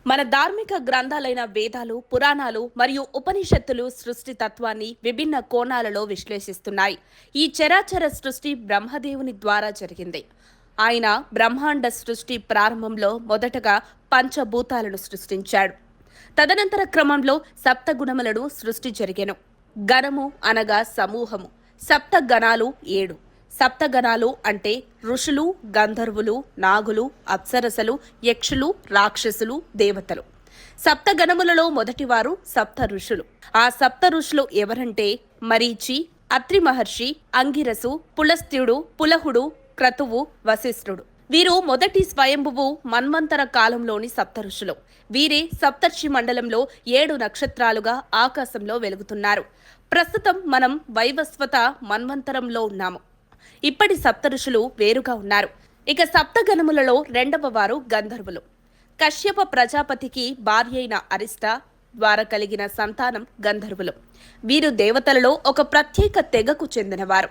మన ధార్మిక గ్రంథాలైన వేదాలు, పురాణాలు మరియు ఉపనిషత్తులు సృష్టి తత్వాన్ని విభిన్న కోణాలలో విశ్లేషిస్తున్నాయి. ఈ చరాచర సృష్టి బ్రహ్మదేవుని ద్వారా జరిగింది. ఆయన బ్రహ్మాండ సృష్టి ప్రారంభంలో మొదటగా పంచభూతాలను సృష్టించాడు. తదనంతర క్రమంలో సప్తగుణములను సృష్టి జరిగెను. గణము అనగా సమూహము. సప్త గణాలు 7. సప్తగణాలు అంటే ఋషులు, గంధర్వులు, నాగులు, అప్సరసలు, యక్షులు, రాక్షసులు, దేవతలు. సప్తగణములలో మొదటివారు సప్త ఋషులు. ఆ సప్త ఋషులు ఎవరంటే మరీచి, అత్రి మహర్షి, అంగిరసు, పులస్త్యుడు, పులహుడు, క్రతువు, వశిష్ఠుడు. వీరు మొదటి స్వయంభువు మన్వంతర కాలంలోని సప్త ఋషులు. వీరే సప్తర్షి మండలంలో 7 నక్షత్రాలుగా ఆకాశంలో వెలుగుతున్నారు. ప్రస్తుతం మనం వైవస్వత మన్వంతరంలో ఉన్నాము. ఇప్పటి సప్త ఋషులు వేరుగా ఉన్నారు. ఇక సప్తగణములలో రెండవ వారు గంధర్వులు. కశ్యప ప్రజాపతికి భార్య అయిన అరిష్ట ద్వారా కలిగిన సంతానం గంధర్వులు. వీరు దేవతలలో ఒక ప్రత్యేక తెగకు చెందినవారు.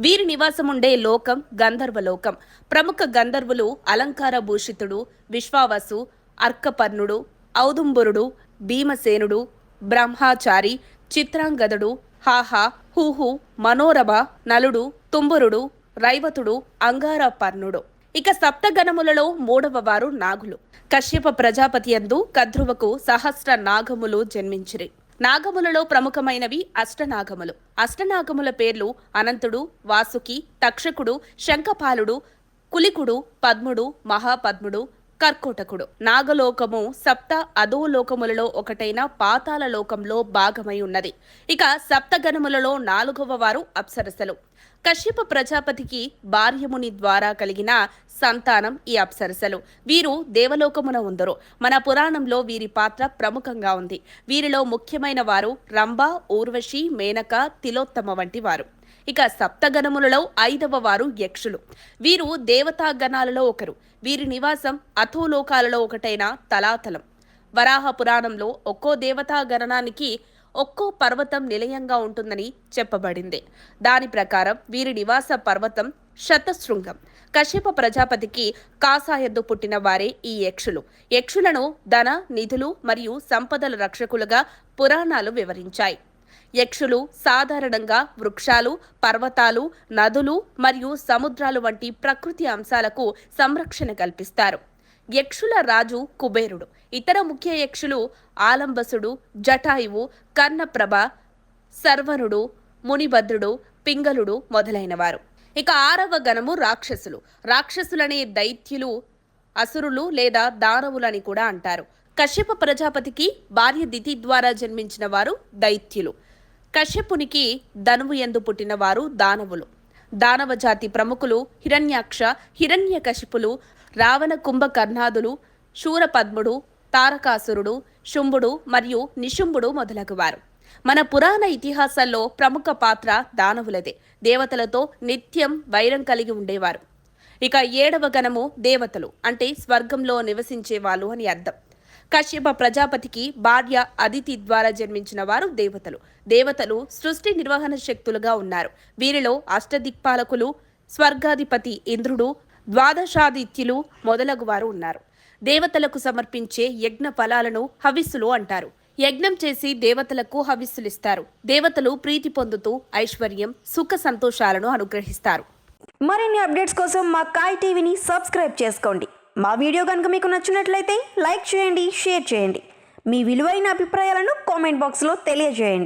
వీరి నివాసముండే లోకం గంధర్వలోకం. ప్రముఖ గంధర్వులు అలంకార భూషితుడు, విశ్వావసు, అర్కపర్ణుడు, ఔదుంబరుడు, భీమసేనుడు, బ్రహ్మచారి, చిత్రాంగదుడు, హాహా, హూహు, మనోరభ, నలుడు, తుంబురుడు, రైవతుడు, అంగారపర్ణుడు. ఇక సప్తగణములలో మూడవ వారు నాగులు. కశ్యప ప్రజాపతి యందు కద్రువకు సహస్ర నాగములు జన్మించిరి. నాగములలో ప్రముఖమైనవి అష్టనాగములు. అష్టనాగముల పేర్లు అనంతుడు, వాసుకి, తక్షకుడు, శంఖపాలుడు, కులికుడు, పద్ముడు, మహాపద్ముడు, కర్కోటకుడు. నాగలోకము సప్త అధోలోకములలో ఒకటైన పాతాల లోకంలో భాగమై ఉన్నది. ఇక సప్తగణములలో 4వ వారు అప్సరసలు. కశ్యప ప్రజాపతికి భార్యముని ద్వారా కలిగిన సంతానం ఈ అప్సరసలు. వీరు దేవలోకమున ఉందరు. మన పురాణంలో వీరి పాత్ర ప్రముఖంగా ఉంది. వీరిలో ముఖ్యమైన వారు రంభ, ఊర్వశి, మేనక, తిలోత్తమ వంటి వారు. ఇక సప్తగణములలో 5వ వారు యక్షులు. వీరు దేవతాగణాలలో ఒకరు. వీరి నివాసం అథోలోకాలలో ఒకటైన తలాతలం. వరాహ పురాణంలో ఒక్కో దేవతా గణనానికి ఒక్కో పర్వతం నిలయంగా ఉంటుందని చెప్పబడింది. దాని ప్రకారం వీరి నివాస పర్వతం శతశృంగం. కశ్యప ప్రజాపతికి కాసాయందు పుట్టిన వారే ఈ యక్షులు. యక్షులను ధన, నిధులు మరియు సంపదల రక్షకులుగా పురాణాలు వివరించాయి. యక్షులు సాధారణంగా వృక్షాలు, పర్వతాలు, నదులు మరియు సముద్రాలు వంటి ప్రకృతి అంశాలకు సంరక్షణ కల్పిస్తారు. యక్షుల రాజు కుబేరుడు. ఇతర ముఖ్య యక్షులు ఆలంబసుడు, జటాయువు, కర్ణప్రభ, సర్వనుడు, మునిభద్రుడు, పింగళుడు మొదలైనవారు. ఇక 6వ గణము రాక్షసులు. రాక్షసులనే దైత్యులు, అసురులు లేదా దానవులని కూడా అంటారు. కశ్యప ప్రజాపతికి భార్య దితి ద్వారా జన్మించిన వారు దైత్యులు. కశ్యపునికి ధనువు యందు పుట్టిన వారు దానవులు. దానవ జాతి ప్రముఖులు హిరణ్యాక్ష, హిరణ్యకశిపులు, రావణ, కుంభకర్ణాదులు, శూరపద్ముడు, తారకాసురుడు, శుంభుడు మరియు నిశుంభుడు మొదలగువారు. మన పురాణ ఇతిహాసాల్లో ప్రముఖ పాత్ర దానవులదే. దేవతలతో నిత్యం వైరం కలిగి ఉండేవారు. ఇక 7వ గణము దేవతలు అంటే స్వర్గంలో నివసించే వాళ్ళు అని అర్థం. కశ్యప ప్రజాపతికి భార్య అదితి ద్వారా జన్మించిన వారు దేవతలు. దేవతలు సృష్టి నిర్వహణ శక్తులుగా ఉన్నారు. వీరిలో అష్టదిక్పాలకులు, స్వర్గాధిపతి ఇంద్రుడు, ద్వాదశాదిత్యులు మొదలగువారు ఉన్నారు. దేవతలకు సమర్పించే యజ్ఞ ఫలాలను హవిస్సులు అంటారు. యజ్ఞం చేసి దేవతలకు హవిస్సులిస్తారు. దేవతలు ప్రీతి పొందుతూ ఐశ్వర్యం, సుఖ సంతోషాలను అనుగ్రహిస్తారు. మరిన్ని అప్డేట్స్ కోసం మా కాయ్ టీవీని సబ్స్క్రైబ్ చేసుకోండి. మా వీడియో కనుక మీకు నచ్చినట్లయితే లైక్ చేయండి, షేర్ చేయండి. మీ విలువైన అభిప్రాయాలను కామెంట్ బాక్స్లో తెలియజేయండి.